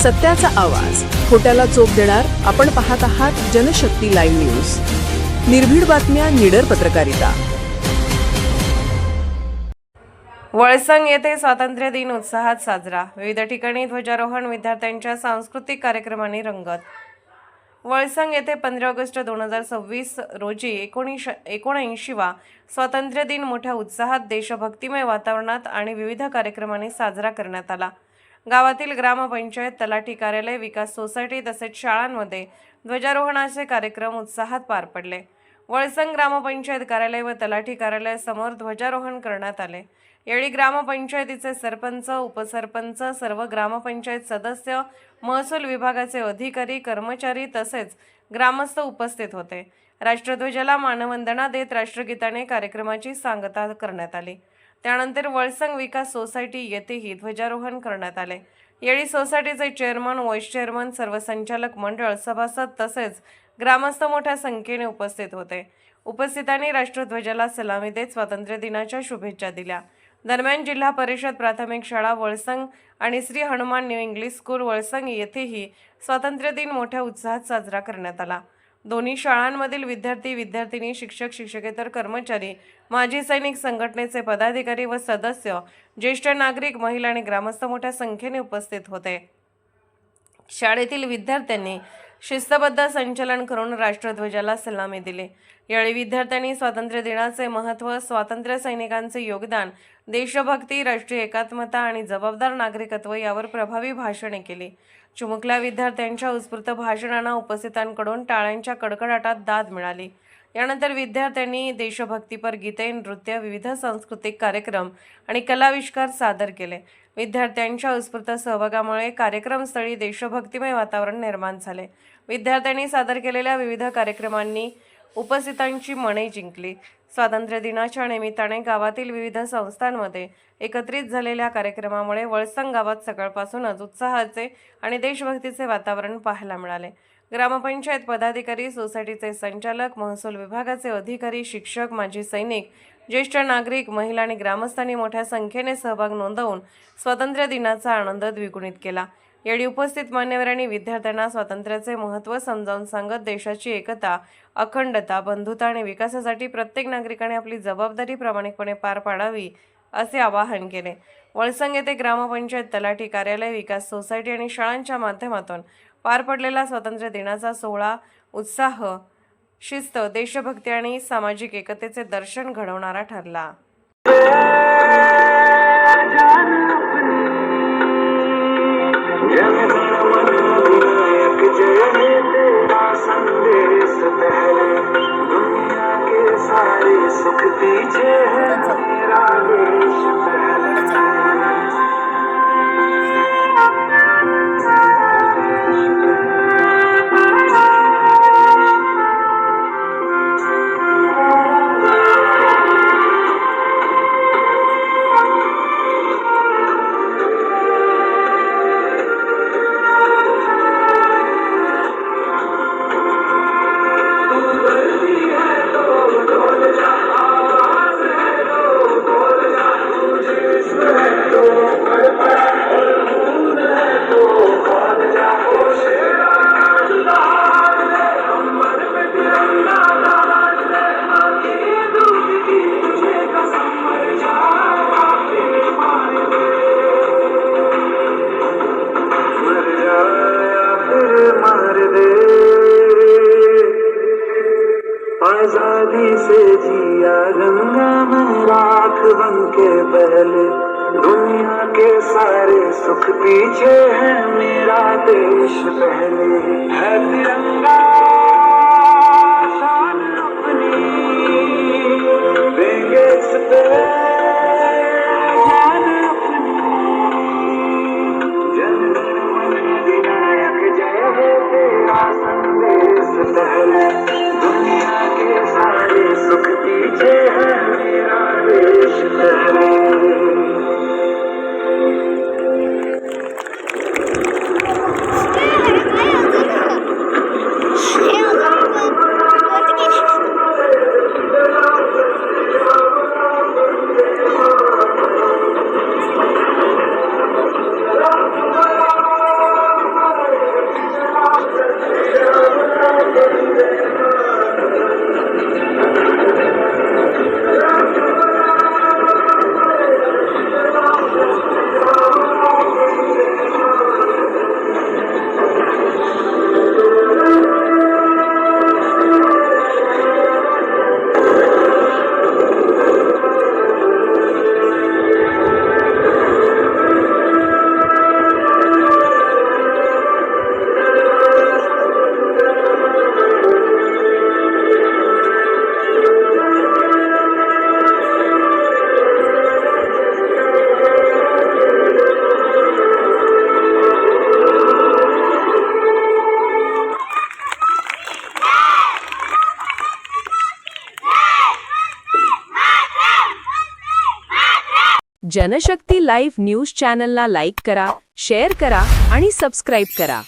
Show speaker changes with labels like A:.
A: सत्याचा आवाज, खोट्याला चोप देणार. आपण पाहत आहात जनशक्ती लाईव्ह न्यूज. निर्भीड बातम्या, निडर पत्रकारिता.
B: वळसंग येथे स्वातंत्र्य दिन उत्साहात साजरा. विविध ठिकाणी ध्वजारोहण, विद्यार्थ्यांच्या सांस्कृतिक कार्यक्रमांनी रंगत. वळसंग येथे 15 ऑगस्ट 2026 रोजी 79वा स्वातंत्र्य दिन मोठ्या उत्साहात, देशभक्तिमय वातावरणात आणि विविध कार्यक्रमांनी साजरा करण्यात आला. गावातील ग्रामपंचायत, तलाठी कार्यालय, विकास सोसायटी तसेच शाळांमध्ये ध्वजारोहणाचे कार्यक्रम उत्साहात पार पडले. वळसंग ग्रामपंचायत कार्यालय व तलाठी कार्यालयासमोर ध्वजारोहण करण्यात आले. यावेळी ग्रामपंचायतीचे सरपंच, उपसरपंच, सर्व ग्रामपंचायत सदस्य, महसूल विभागाचे अधिकारी, कर्मचारी तसेच ग्रामस्थ उपस्थित होते. राष्ट्रध्वजाला मानवंदना देत राष्ट्रगीताने कार्यक्रमाची सांगता करण्यात आली. त्यानंतर वळसंग विकास सोसायटी येथेही ध्वजारोहण करण्यात आले. यावेळी सोसायटीचे चेअरमन, व्हाईस चेअरमन, सर्व संचालक मंडळ, सभासद तसेच ग्रामस्थ मोठ्या संख्येने उपस्थित होते. उपस्थितांनी राष्ट्रध्वजाला सलामी देत स्वातंत्र्य दिनाच्या शुभेच्छा दिल्या. दरम्यान जिल्हा परिषद प्राथमिक शाळा वळसंग आणि Shri Hanuman new English school Valsang येथेही स्वातंत्र्य दिन मोठ्या उत्साहात साजरा करण्यात आला. दोन्ही शाळांमधील विद्यार्थी, विद्यार्थिनी, शिक्षक, शिक्षकेतर कर्मचारी, माजी सैनिक संघटनेचे पदाधिकारी व सदस्य, ज्येष्ठ नागरिक, महिला आणि ग्रामस्थ मोठ्या संख्येने उपस्थित होते. शाळेतील विद्यार्थ्यांनी शिस्तबद्ध संचलन करून राष्ट्रध्वजाला सलामी दिली. यावेळी विद्यार्थ्यांनी स्वातंत्र्य दिनाचे महत्त्व, स्वातंत्र्य सैनिकांचे योगदान, देशभक्ती, राष्ट्रीय एकात्मता आणि जबाबदार नागरिकत्व यावर प्रभावी भाषणे केली. चिमुकल्या विद्यार्थ्यांच्या उत्स्फूर्त भाषणांना उपस्थितांकडून टाळ्यांच्या कडकडाटात दाद मिळाली. यानंतर विद्यार्थ्यांनी देशभक्तीपर गीते, नृत्य, विविध सांस्कृतिक कार्यक्रम आणि कलाविष्कार सादर केले. विद्यार्थ्यांच्या उत्स्फूर्त सहभागामुळे कार्यक्रमस्थळी देशभक्तिमय वातावरण निर्माण झाले. विद्यार्थ्यांनी सादर केलेल्या विविध कार्यक्रमांनी उपस्थितांची मने जिंकली. स्वातंत्र्य दिनाच्या निमित्ताने गावातील विविध संस्थांमध्ये एकत्रित झालेल्या कार्यक्रमामुळे वळसंग गावात सकाळपासूनच उत्साहाचे आणि देशभक्तीचे वातावरण पाहायला मिळाले. ग्रामपंचायत पदाधिकारी, सोसायटीचे संचालक, महसूल विभागाचे अधिकारी, शिक्षक, माजी सैनिक, ज्येष्ठ नागरिक, महिला आणि ग्रामस्थांनी मोठ्या संख्येने सहभाग नोंदवून स्वातंत्र्य दिनाचा आनंद द्विगुणित केला. यावेळी उपस्थित मान्यवरांनी विद्यार्थ्यांना स्वातंत्र्याचे महत्त्व समजावून सांगत देशाची एकता, अखंडता, बंधुता आणि विकासासाठी प्रत्येक नागरिकाने आपली जबाबदारी प्रामाणिकपणे पार पाडावी असे आवाहन केले. वळसंग येथे ग्रामपंचायत, तलाठी कार्यालय, विकास सोसायटी आणि शाळांच्या माध्यमातून पार पडलेला स्वातंत्र्य दिनाचा सोहळा उत्साह, शिस्त, देशभक्ती आणि सामाजिक एकतेचे दर्शन घडवणारा ठरला.
C: सुख पीछे है मेरा देश पहले. आजादी से जिया गंगा में राख बन के पहले. दुनिया के सारे सुख पीछे है मेरा देश पहले. है तिरंगा शान अपनी, देंगे इस पे जान अपनी. जन गण मन अधिनायक जय हो तेरा संदेश पहले. दुनिया के सारे सुख पीछे है मेरा देश पहले.
D: Yeah.
A: जनशक्ती लाईव्ह न्यूज चॅनलला लाईक करा, शेअर करा आणि सबस्क्राईब करा.